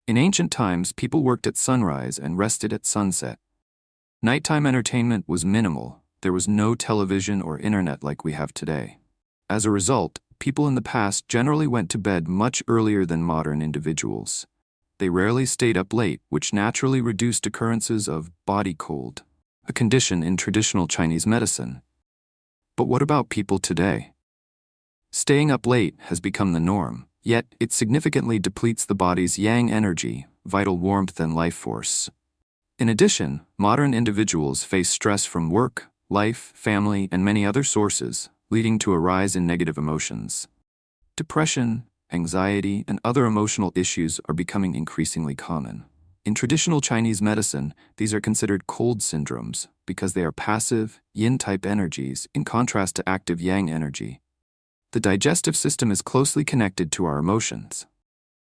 In ancient times, people worked at sunrise and rested at sunset. Nighttime entertainment was minimal. There was no television or internet like we have today. As a result, people in the past generally went to bed much earlier than modern individuals. They rarely stayed up late, which naturally reduced occurrences of body cold, a condition in traditional Chinese medicine. But what about people today? Staying up late has become the norm, yet it significantly depletes the body's yang energy, vital warmth and life force. In addition, modern individuals face stress from work, life, family, and many other sources, leading to a rise in negative emotions. Depression, anxiety, and other emotional issues are becoming increasingly common. In traditional Chinese medicine, these are considered cold syndromes because they are passive, yin-type energies in contrast to active yang energy. The digestive system is closely connected to our emotions.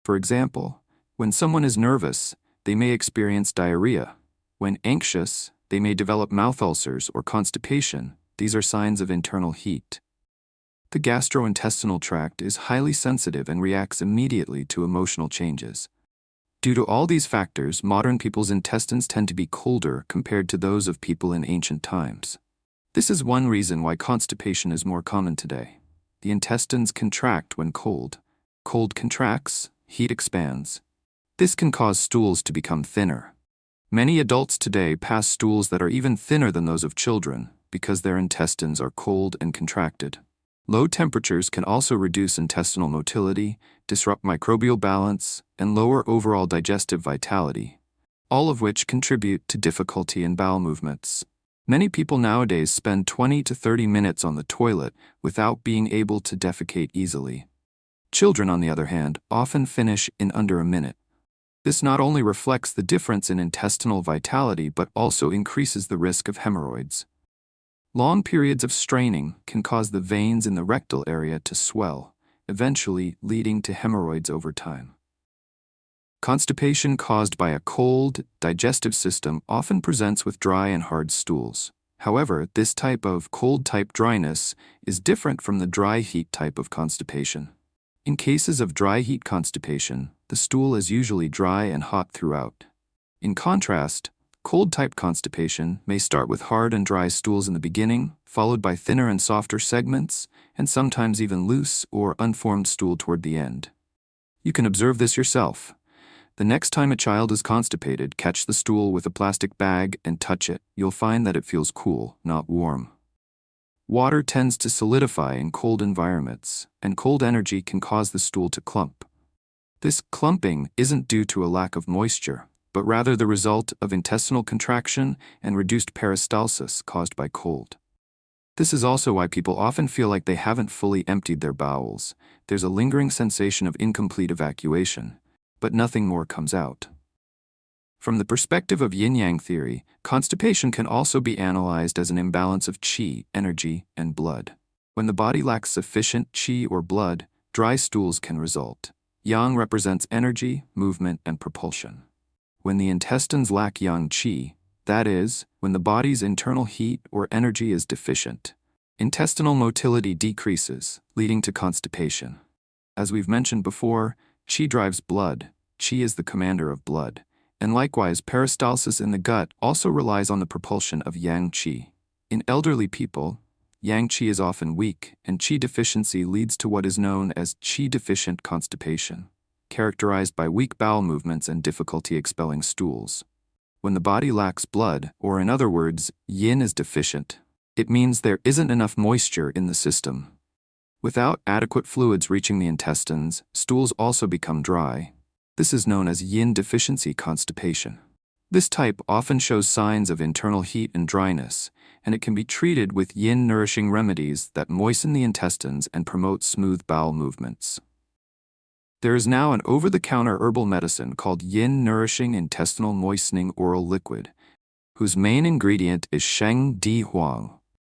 For example, when someone is nervous, they may experience diarrhea. When anxious, they may develop mouth ulcers or constipation. These are signs of internal heat. The gastrointestinal tract is highly sensitive and reacts immediately to emotional changes. Due to all these factors, modern people's intestines tend to be colder compared to those of people in ancient times. This is one reason why constipation is more common today. The intestines contract when cold. Cold contracts, heat expands. This can cause stools to become thinner. Many adults today pass stools that are even thinner than those of children because their intestines are cold and contracted. Low temperatures can also reduce intestinal motility, disrupt microbial balance, and lower overall digestive vitality, all of which contribute to difficulty in bowel movements. Many people nowadays spend 20 to 30 minutes on the toilet without being able to defecate easily. Children, on the other hand, often finish in under a minute. This not only reflects the difference in intestinal vitality but also increases the risk of hemorrhoids. Long periods of straining can cause the veins in the rectal area to swell, eventually leading to hemorrhoids over time. Constipation caused by a cold, digestive system often presents with dry and hard stools. However, this type of cold-type dryness is different from the dry heat type of constipation. In cases of dry heat constipation, the stool is usually dry and hot throughout. In contrast, cold-type constipation may start with hard and dry stools in the beginning, followed by thinner and softer segments, and sometimes even loose or unformed stool toward the end. You can observe this yourself. The next time a child is constipated, catch the stool with a plastic bag and touch it. You'll find that it feels cool, not warm. Water tends to solidify in cold environments, and cold energy can cause the stool to clump. This clumping isn't due to a lack of moisture, but rather the result of intestinal contraction and reduced peristalsis caused by cold. This is also why people often feel like they haven't fully emptied their bowels. There's a lingering sensation of incomplete evacuation, but nothing more comes out. From the perspective of yin-yang theory, constipation can also be analyzed as an imbalance of qi, energy, and blood. When the body lacks sufficient qi or blood, dry stools can result. Yang represents energy, movement, and propulsion. When the intestines lack yang qi, that is, when the body's internal heat or energy is deficient, intestinal motility decreases, leading to constipation. As we've mentioned before, qi drives blood. Qi is the commander of blood. And likewise, peristalsis in the gut also relies on the propulsion of yang qi. In elderly people, yang qi is often weak, and qi deficiency leads to what is known as qi-deficient constipation, characterized by weak bowel movements and difficulty expelling stools. When the body lacks blood, or in other words, yin is deficient, it means there isn't enough moisture in the system. Without adequate fluids reaching the intestines, stools also become dry. This is known as yin deficiency constipation. This type often shows signs of internal heat and dryness, and it can be treated with yin-nourishing remedies that moisten the intestines and promote smooth bowel movements. There is now an over-the-counter herbal medicine called yin-nourishing intestinal moistening oral liquid, whose main ingredient is Shang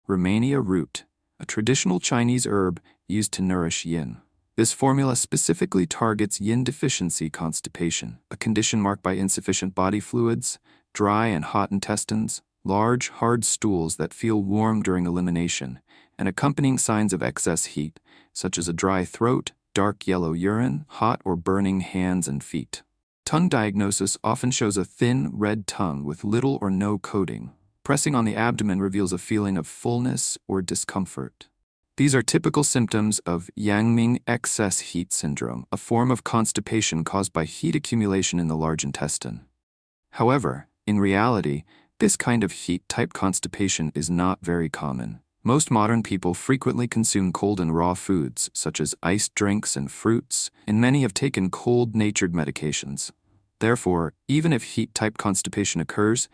Romania root, a traditional Chinese herb used to nourish yin. This formula specifically targets yin deficiency constipation, a condition marked by insufficient body fluids, dry and hot intestines, large, hard stools that feel warm during elimination, and accompanying signs of excess heat, such as a dry throat, dark yellow urine, hot or burning hands and feet. Tongue diagnosis often shows a thin, red tongue with little or no coating. Pressing on the abdomen reveals a feeling of fullness or discomfort. These are typical symptoms of Yangming excess heat syndrome, a form of constipation caused by heat accumulation in the large intestine. However, in reality, this kind of heat-type constipation is not very common. Most modern people frequently consume cold and raw foods, such as iced drinks and fruits, and many have taken cold-natured medications. Therefore, even if heat-type constipation occurs,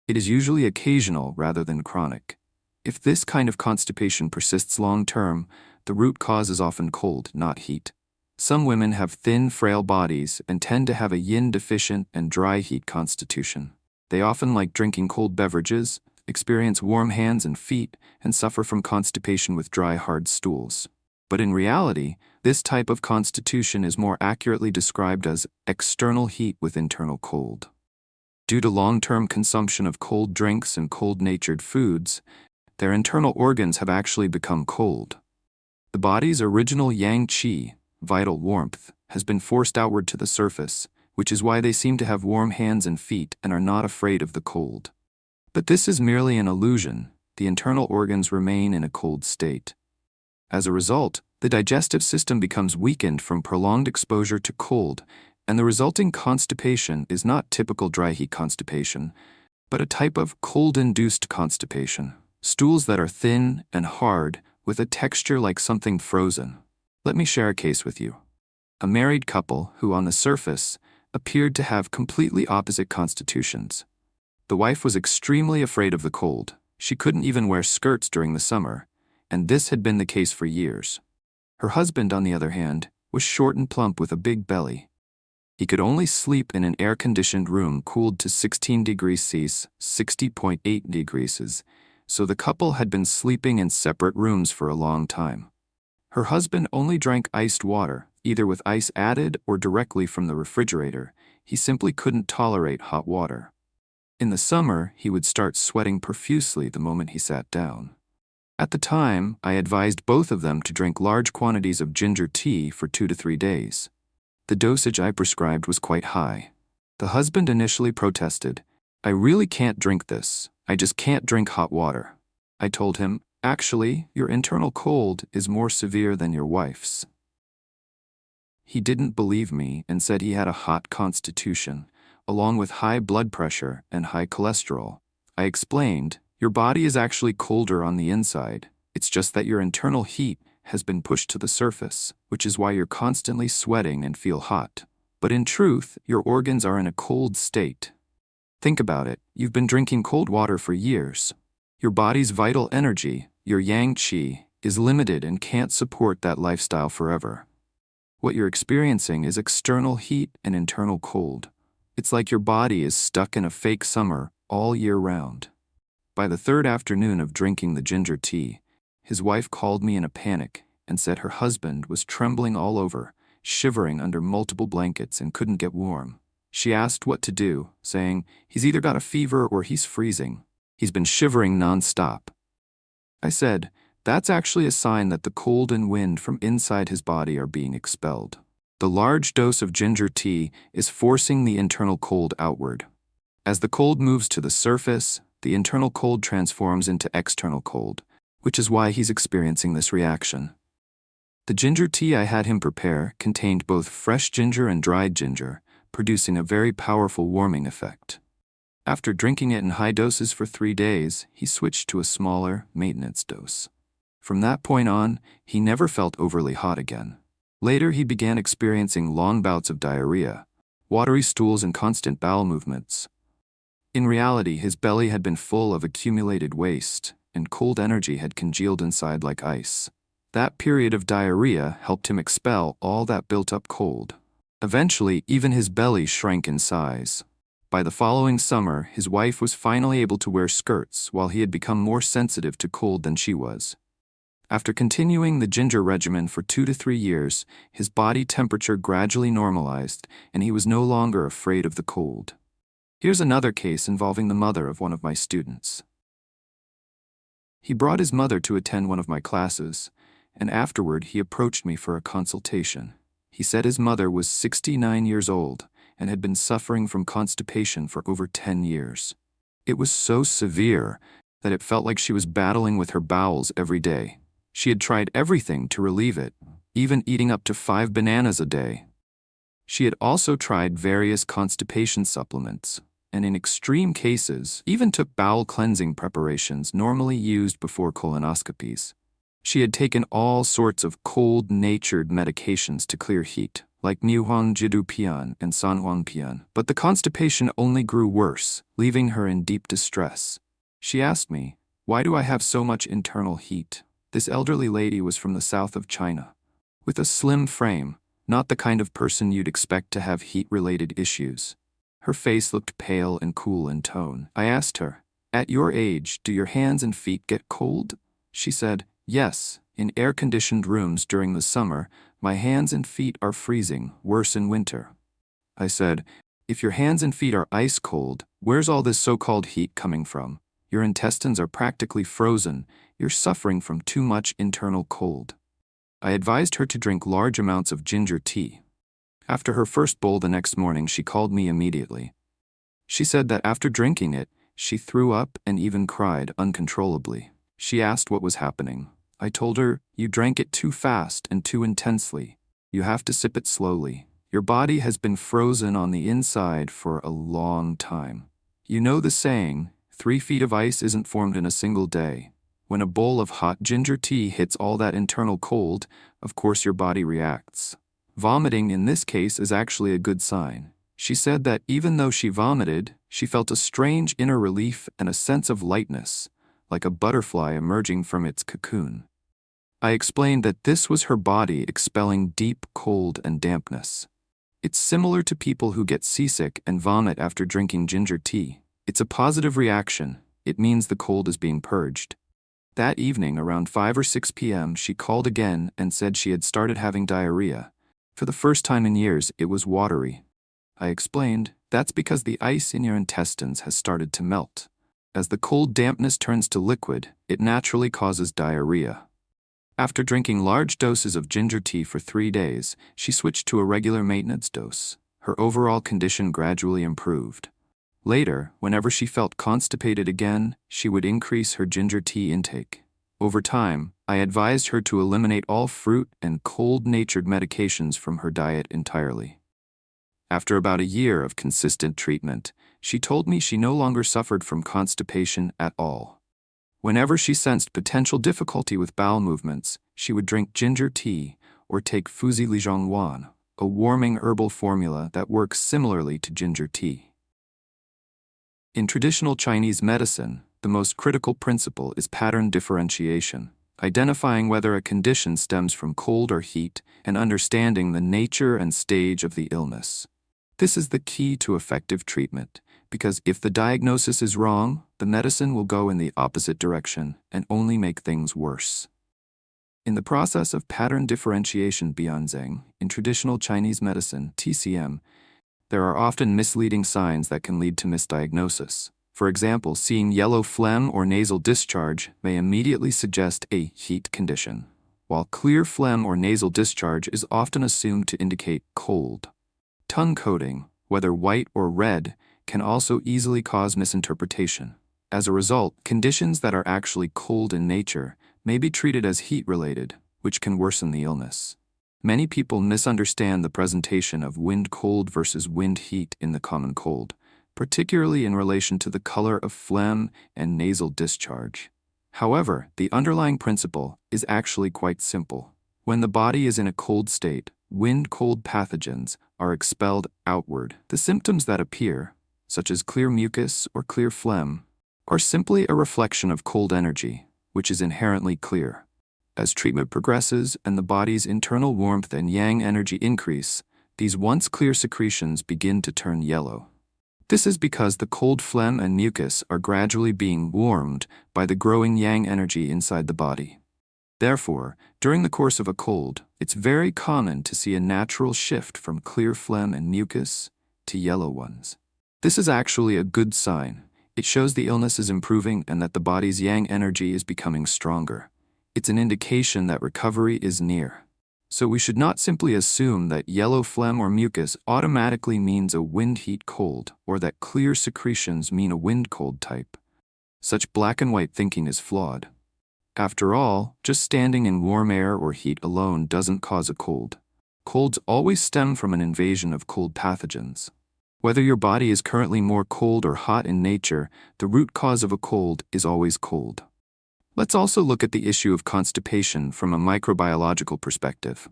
it is usually occasional rather than chronic. If this kind of constipation persists long-term, the root cause is often cold, not heat. Some women have thin, frail bodies and tend to have a yin-deficient and dry heat constitution. They often like drinking cold beverages, experience warm hands and feet, and suffer from constipation with dry, hard stools. But in reality, this type of constitution is more accurately described as external heat with internal cold. Due to long-term consumption of cold drinks and cold-natured foods, their internal organs have actually become cold. The body's original yang qi, vital warmth, has been forced outward to the surface, which is why they seem to have warm hands and feet and are not afraid of the cold. But this is merely an illusion. The internal organs remain in a cold state. As a result, the digestive system becomes weakened from prolonged exposure to cold, and the resulting constipation is not typical dry heat constipation, but a type of cold-induced constipation. Stools that are thin and hard, with a texture like something frozen. Let me share a case with you. A married couple who, on the surface, appeared to have completely opposite constitutions. The wife was extremely afraid of the cold. She couldn't even wear skirts during the summer, and this had been the case for years. Her husband, on the other hand, was short and plump with a big belly. He could only sleep in an air-conditioned room cooled to 16 degrees Celsius, 60.8 degrees Celsius, so the couple had been sleeping in separate rooms for a long time. Her husband only drank iced water, either with ice added or directly from the refrigerator. He simply couldn't tolerate hot water. In the summer, he would start sweating profusely the moment he sat down. At the time, I advised both of them to drink large quantities of ginger tea for 2 to 3 days. The dosage I prescribed was quite high. The husband initially protested. "I really can't drink this. I just can't drink hot water." I told him, "Actually, your internal cold is more severe than your wife's." He didn't believe me and said he had a hot constitution, along with high blood pressure and high cholesterol. I explained, "Your body is actually colder on the inside. It's just that your internal heat has been pushed to the surface, which is why you're constantly sweating and feel hot. But in truth, your organs are in a cold state. Think about it. You've been drinking cold water for years. Your body's vital energy, your yang qi, is limited and can't support that lifestyle forever. What you're experiencing is external heat and internal cold. It's like your body is stuck in a fake summer all year round." By the third afternoon of drinking the ginger tea, his wife called me in a panic and said her husband was trembling all over, shivering under multiple blankets and couldn't get warm. She asked what to do, saying, "He's either got a fever or he's freezing. He's been shivering non-stop." I said, "That's actually a sign that the cold and wind from inside his body are being expelled. The large dose of ginger tea is forcing the internal cold outward. As the cold moves to the surface, the internal cold transforms into external cold, which is why he's experiencing this reaction." The ginger tea I had him prepare contained both fresh ginger and dried ginger, producing a very powerful warming effect. After drinking it in high doses for 3 days, he switched to a smaller, maintenance dose. From that point on, he never felt overly hot again. Later, he began experiencing long bouts of diarrhea, watery stools, and constant bowel movements. In reality, his belly had been full of accumulated waste, and cold energy had congealed inside like ice. That period of diarrhea helped him expel all that built-up cold. Eventually, even his belly shrank in size. By the following summer, his wife was finally able to wear skirts, while he had become more sensitive to cold than she was. After continuing the ginger regimen for 2 to 3 years, his body temperature gradually normalized, and he was no longer afraid of the cold. Here's another case involving the mother of one of my students. He brought his mother to attend one of my classes, and afterward he approached me for a consultation. He said his mother was 69 years old, and had been suffering from constipation for over 10 years. It was so severe that it felt like she was battling with her bowels every day. She had tried everything to relieve it, even eating up to 5 bananas a day. She had also tried various constipation supplements, and in extreme cases, even took bowel cleansing preparations normally used before colonoscopies. She had taken all sorts of cold-natured medications to clear heat, like Niuhuangjidupian and Sanhuangpian, but the constipation only grew worse, leaving her in deep distress. She asked me, "Why do I have so much internal heat?" This elderly lady was from the south of China, with a slim frame, not the kind of person you'd expect to have heat-related issues. Her face looked pale and cool in tone. I asked her, "At your age, do your hands and feet get cold?" She said, "Yes, in air-conditioned rooms during the summer, my hands and feet are freezing, worse in winter." I said, "If your hands and feet are ice cold, where's all this so-called heat coming from? Your intestines are practically frozen. You're suffering from too much internal cold." I advised her to drink large amounts of ginger tea. After her first bowl the next morning, she called me immediately. She said that after drinking it, she threw up and even cried uncontrollably. She asked what was happening. I told her, "You drank it too fast and too intensely. You have to sip it slowly. Your body has been frozen on the inside for a long time. You know the saying, 3 feet of ice isn't formed in a single day. When a bowl of hot ginger tea hits all that internal cold, of course your body reacts. Vomiting in this case is actually a good sign." She said that even though she vomited, she felt a strange inner relief and a sense of lightness, like a butterfly emerging from its cocoon. I explained that this was her body expelling deep cold and dampness. It's similar to people who get seasick and vomit after drinking ginger tea. It's a positive reaction. It means the cold is being purged. That evening, around 5 or 6 p.m., she called again and said she had started having diarrhea. For the first time in years, it was watery. I explained, "That's because the ice in your intestines has started to melt. As the cold dampness turns to liquid, it naturally causes diarrhea." After drinking large doses of ginger tea for 3 days, she switched to a regular maintenance dose. Her overall condition gradually improved. Later, whenever she felt constipated again, she would increase her ginger tea intake. Over time, I advised her to eliminate all fruit and cold-natured medications from her diet entirely. After about a year of consistent treatment, she told me she no longer suffered from constipation at all. Whenever she sensed potential difficulty with bowel movements, she would drink ginger tea or take Fuzi Lijongwan, a warming herbal formula that works similarly to ginger tea. In traditional Chinese medicine, the most critical principle is pattern differentiation, identifying whether a condition stems from cold or heat and understanding the nature and stage of the illness. This is the key to effective treatment, because if the diagnosis is wrong, the medicine will go in the opposite direction and only make things worse. In the process of pattern differentiation Bianzheng, in traditional Chinese medicine, TCM, there are often misleading signs that can lead to misdiagnosis. For example, seeing yellow phlegm or nasal discharge may immediately suggest a heat condition, while clear phlegm or nasal discharge is often assumed to indicate cold. Tongue coating, whether white or red, can also easily cause misinterpretation. As a result, conditions that are actually cold in nature may be treated as heat-related, which can worsen the illness. Many people misunderstand the presentation of wind cold versus wind heat in the common cold, particularly in relation to the color of phlegm and nasal discharge. However, the underlying principle is actually quite simple. When the body is in a cold state, wind-cold pathogens are expelled outward. The symptoms that appear, such as clear mucus or clear phlegm, are simply a reflection of cold energy, which is inherently clear. As treatment progresses and the body's internal warmth and yang energy increase, these once clear secretions begin to turn yellow. This is because the cold phlegm and mucus are gradually being warmed by the growing yang energy inside the body. Therefore, during the course of a cold, it's very common to see a natural shift from clear phlegm and mucus to yellow ones. This is actually a good sign. It shows the illness is improving and that the body's yang energy is becoming stronger. It's an indication that recovery is near. So we should not simply assume that yellow phlegm or mucus automatically means a wind-heat cold, or that clear secretions mean a wind-cold type. Such black and white thinking is flawed. After all, just standing in warm air or heat alone doesn't cause a cold. Colds always stem from an invasion of cold pathogens. Whether your body is currently more cold or hot in nature, the root cause of a cold is always cold. Let's also look at the issue of constipation from a microbiological perspective.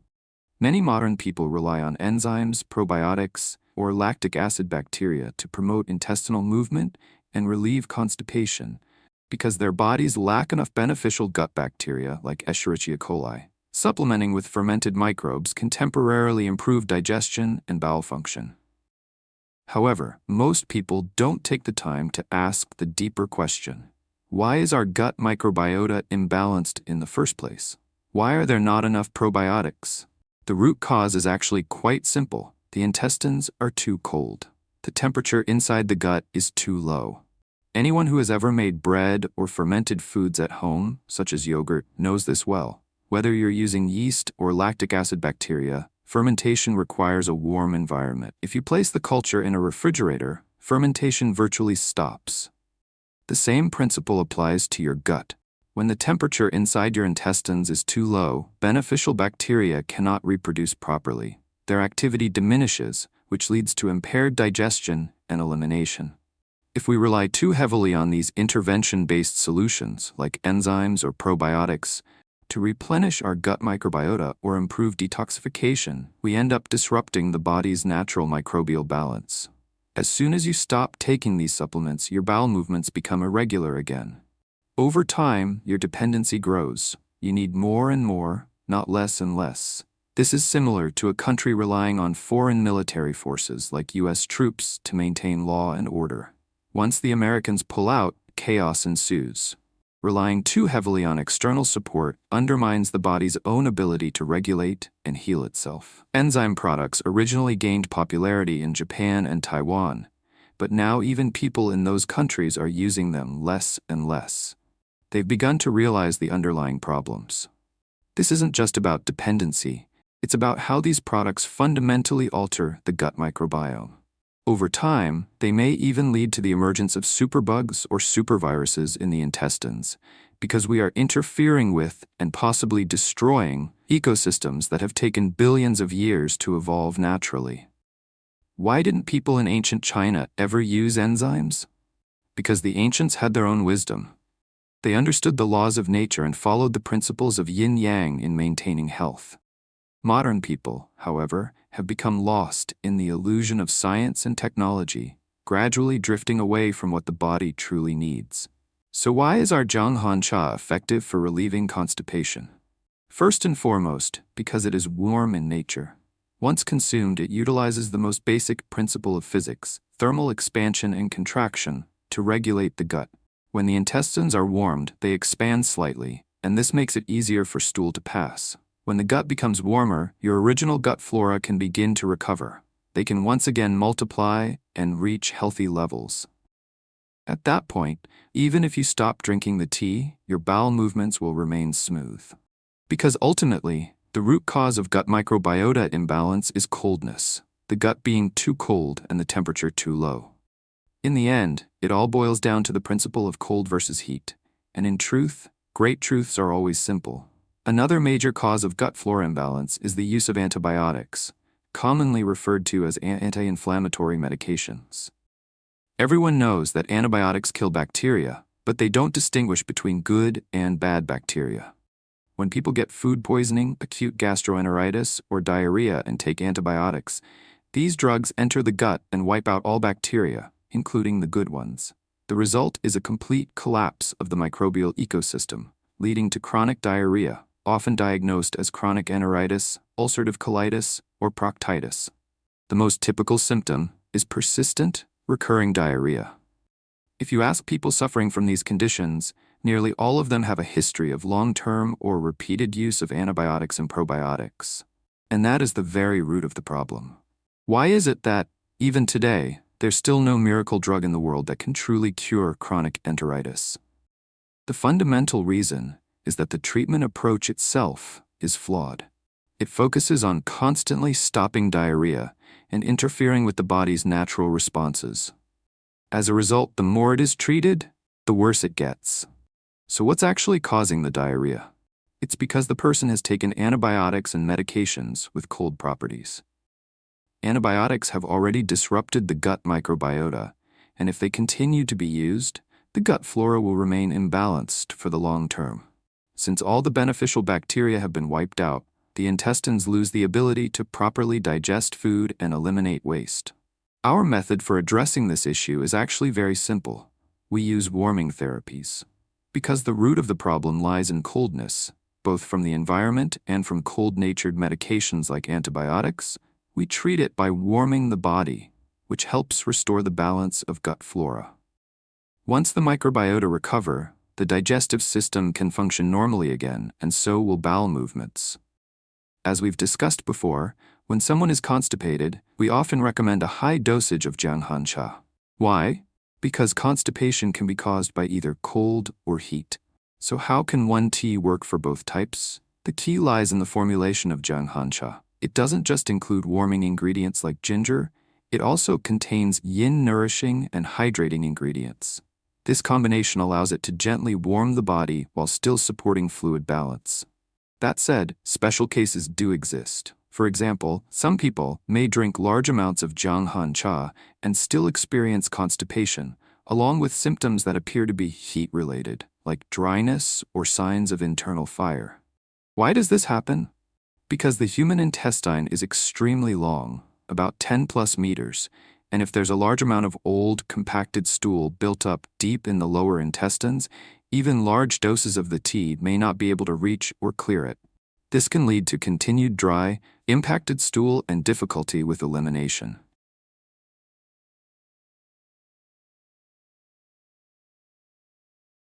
Many modern people rely on enzymes, probiotics, or lactic acid bacteria to promote intestinal movement and relieve constipation because their bodies lack enough beneficial gut bacteria like Escherichia coli. Supplementing with fermented microbes can temporarily improve digestion and bowel function. However, most people don't take the time to ask the deeper question. Why is our gut microbiota imbalanced in the first place? Why are there not enough probiotics? The root cause is actually quite simple. The intestines are too cold. The temperature inside the gut is too low. Anyone who has ever made bread or fermented foods at home, such as yogurt, knows this well. Whether you're using yeast or lactic acid bacteria, fermentation requires a warm environment. If you place the culture in a refrigerator, fermentation virtually stops. The same principle applies to your gut. When the temperature inside your intestines is too low, beneficial bacteria cannot reproduce properly. Their activity diminishes, which leads to impaired digestion and elimination. If we rely too heavily on these intervention-based solutions, like enzymes or probiotics, to replenish our gut microbiota or improve detoxification, we end up disrupting the body's natural microbial balance. As soon as you stop taking these supplements, your bowel movements become irregular again. Over time, your dependency grows. You need more and more, not less and less. This is similar to a country relying on foreign military forces like U.S. troops to maintain law and order. Once the Americans pull out, chaos ensues. Relying too heavily on external support undermines the body's own ability to regulate and heal itself. Enzyme products originally gained popularity in Japan and Taiwan, but now even people in those countries are using them less and less. They've begun to realize the underlying problems. This isn't just about dependency, it's about how these products fundamentally alter the gut microbiome. Over time, they may even lead to the emergence of superbugs or superviruses in the intestines, because we are interfering with and possibly destroying ecosystems that have taken billions of years to evolve naturally. Why didn't people in ancient China ever use enzymes? Because the ancients had their own wisdom. They understood the laws of nature and followed the principles of yin-yang in maintaining health. Modern people, however, have become lost in the illusion of science and technology, gradually drifting away from what the body truly needs. So why is our Zhong cha effective for relieving constipation? First and foremost, because it is warm in nature. Once consumed, it utilizes the most basic principle of physics, thermal expansion and contraction, to regulate the gut. When the intestines are warmed, they expand slightly, and this makes it easier for stool to pass. When the gut becomes warmer, your original gut flora can begin to recover. They can once again multiply and reach healthy levels. At that point, even if you stop drinking the tea, your bowel movements will remain smooth. Because ultimately, the root cause of gut microbiota imbalance is coldness, the gut being too cold and the temperature too low. In the end, it all boils down to the principle of cold versus heat. And in truth, great truths are always simple. Another major cause of gut flora imbalance is the use of antibiotics, commonly referred to as anti-inflammatory medications. Everyone knows that antibiotics kill bacteria, but they don't distinguish between good and bad bacteria. When people get food poisoning, acute gastroenteritis, or diarrhea and take antibiotics, these drugs enter the gut and wipe out all bacteria, including the good ones. The result is a complete collapse of the microbial ecosystem, leading to chronic diarrhea, often diagnosed as chronic enteritis, ulcerative colitis, or proctitis. The most typical symptom is persistent, recurring diarrhea. If you ask people suffering from these conditions, nearly all of them have a history of long-term or repeated use of antibiotics and probiotics. And that is the very root of the problem. Why is it that, even today, there's still no miracle drug in the world that can truly cure chronic enteritis? The fundamental reason is that the treatment approach itself is flawed. It focuses on constantly stopping diarrhea and interfering with the body's natural responses. As a result, the more it is treated, the worse it gets. So what's actually causing the diarrhea? It's because the person has taken antibiotics and medications with cold properties. Antibiotics have already disrupted the gut microbiota, and if they continue to be used, the gut flora will remain imbalanced for the long term. Since all the beneficial bacteria have been wiped out, the intestines lose the ability to properly digest food and eliminate waste. Our method for addressing this issue is actually very simple. We use warming therapies. Because the root of the problem lies in coldness, both from the environment and from cold-natured medications like antibiotics, we treat it by warming the body, which helps restore the balance of gut flora. Once the microbiota recover, the digestive system can function normally again, and so will bowel movements. As we've discussed before, when someone is constipated, we often recommend a high dosage of Jianghan cha. Why? Because constipation can be caused by either cold or heat. So how can one tea work for both types? The key lies in the formulation of Jianghan cha. It doesn't just include warming ingredients like ginger, it also contains yin-nourishing and hydrating ingredients. This combination allows it to gently warm the body while still supporting fluid balance. That said, special cases do exist. For example, some people may drink large amounts of Jianghan cha and still experience constipation, along with symptoms that appear to be heat-related, like dryness or signs of internal fire. Why does this happen? Because the human intestine is extremely long, about 10+ meters, and if there's a large amount of old, compacted stool built up deep in the lower intestines, even large doses of the tea may not be able to reach or clear it. This can lead to continued dry, impacted stool and difficulty with elimination.